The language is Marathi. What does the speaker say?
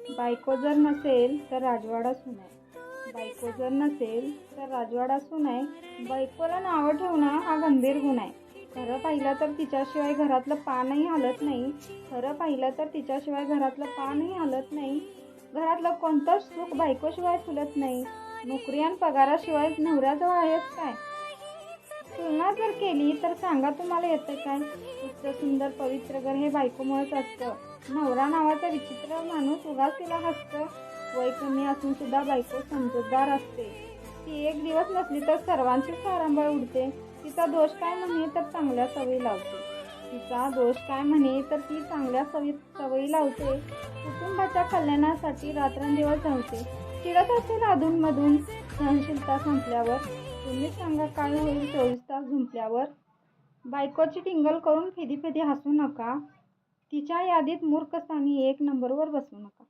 बायको जर नसेल तर राजवाडा सून आहे. बायको जर नसेल तर राजवाडा सून आहे. बायकोला नावं ठेवणं हा गंभीर गुन्हा आहे. खरं पाहिलं तर तिच्याशिवाय घरातलं पानही हलत नाही. खरं पाहिलं तर तिच्याशिवाय घरातलं पानही हलत नाही. घरातलं कोणतंच सुख बायकोशिवाय फुलत नाही. नोकरी आणि पगाराशिवाय नवऱ्याजवळ आहेच काय? तुलना जर केली तर सांगा तुम्हाला येतं काय? इतकं सुंदर पवित्र घर हे बायकोमुळेच असतं. नवरा नावाचा विचित्र माणूस उगाच तिला हसतं. वय कमी असून सुद्धा बायको समजूतदार असते. ती एक दिवस नसली तर सर्वांचीच तारांबळ उडते. तिचा दोष काय म्हणे तर चांगल्या सवयी लावते. तिचा दोष काय म्हणे तर ती चांगल्या सवयी लावते. कुटुंबाच्या कल्याणासाठी रात्रंदिवस धावते. चिडत असेल अधूनमधून सहनशीलता संपल्यावर. तुम्हीच सांगा काय होईल 24 तास झुंपल्यावर? बायकोची टिंगल करून फिदी फिदी हसू नका. तिच्या यादीत मूर्ख स्थानी 1 नंबरवर बसू नका.